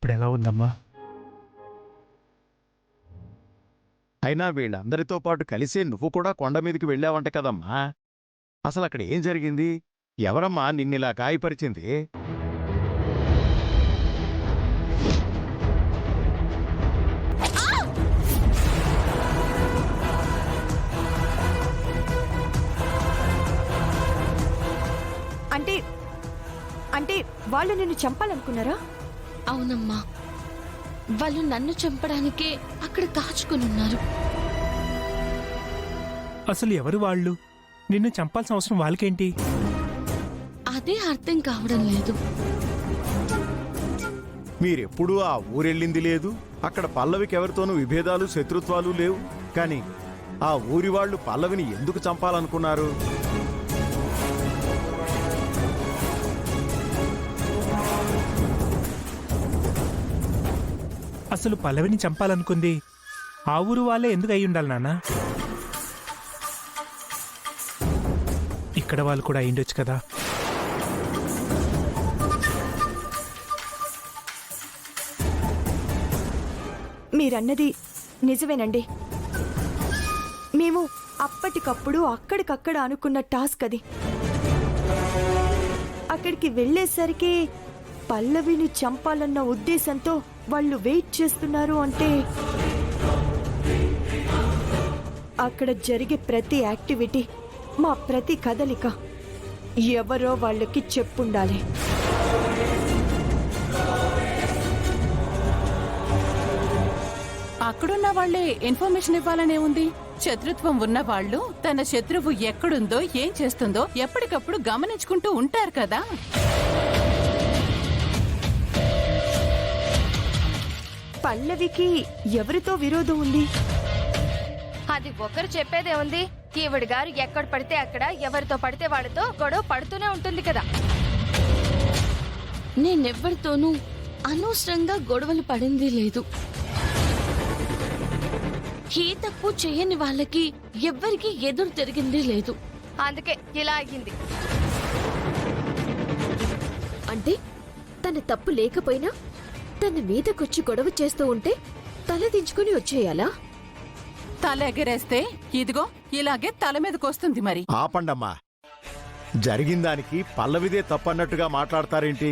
ఇప్పుడెలా ఉందమ్మా? అయినా వీళ్ళందరితో పాటు కలిసి నువ్వు కూడా కొండ మీదకి వెళ్ళావంట కదమ్మా. అసలు అక్కడ ఏం జరిగింది? ఎవరమ్మా నిన్నిలా గాయపరిచింది? అంటే అంటే వాళ్ళు నిన్ను చంపాలనుకున్నారా? అవునమ్మా, వాళ్ళు నన్ను చంపడానికే అక్కడ కాచుకునున్నారు. అసలు ఎవరు వాళ్ళు? నిన్ను చంపాల్సిన అవసరం వాళ్ళకేంటి? అదే అర్థం కావడం లేదు. మీరెప్పుడూ ఆ ఊరెళ్ళింది లేదు, అక్కడ పల్లవికి ఎవరితోనూ విభేదాలు శత్రుత్వాలు లేవు. కాని ఆ ఊరి వాళ్ళు పల్లవిని ఎందుకు చంపాలనుకున్నారు? అసలు పల్లవిని చంపాలనుకుంది ఆ ఊరు వాళ్ళే ఎందుకు అయి ఉండాలి నాన్న? ఇక్కడ వాళ్ళు కూడా అయ్యుండొచ్చు కదా. మీరన్నది నిజమేనండి. మేము అప్పటికప్పుడు అక్కడికక్కడ అనుకున్న టాస్క్ అది. అక్కడికి వెళ్ళేసరికి పల్లవిని చంపాలన్న ఉద్దేశంతో వాళ్ళు వెయిట్ చేస్తున్నారు అంటే అక్కడ జరిగే ప్రతి యాక్టివిటీ, మా ప్రతి కదలిక ఎవరో వాళ్ళకి చెప్పుండాలి. అక్కడున్న వాళ్లే ఇన్ఫర్మేషన్ ఇవ్వాలనే ఉంది. శత్రుత్వం ఉన్న వాళ్ళు తన శత్రువు ఎక్కడుందో, ఏం చేస్తుందో ఎప్పటికప్పుడు గమనించుకుంటూ ఉంటారు కదా. పల్లవికి ఎవరితో విరోధం ఉంది? అది ఒకరు చెప్పేదే ఉంది. ఈవిడ గారు ఎక్కడ పడితే అక్కడ ఎవరితో పడితే వాళ్ళతో గొడవ పడుతూనే ఉంటుంది కదా. నేనెవ్వరితోనూ అనవసరంగా గొడవలు పడింది లేదు. ఏ తప్పు చేయని వాళ్ళకి ఎవ్వరికి ఎదురు తిరిగింది లేదు. అందుకే ఇలా అయ్యింది. అంటే తన తప్పు లేకపోయినా తన మీదకొచ్చి గొడవ చేస్తూ ఉంటే తలదించుకుని వచ్చేయాలా? తల ఎగరేస్తే ఇదిగో ఇలాగే తల మీదకొస్తుంది. మరి ఆపండమ్మా, జరిగిందానికి పల్లవిదే తప్పన్నట్టుగా మాట్లాడతారేంటి?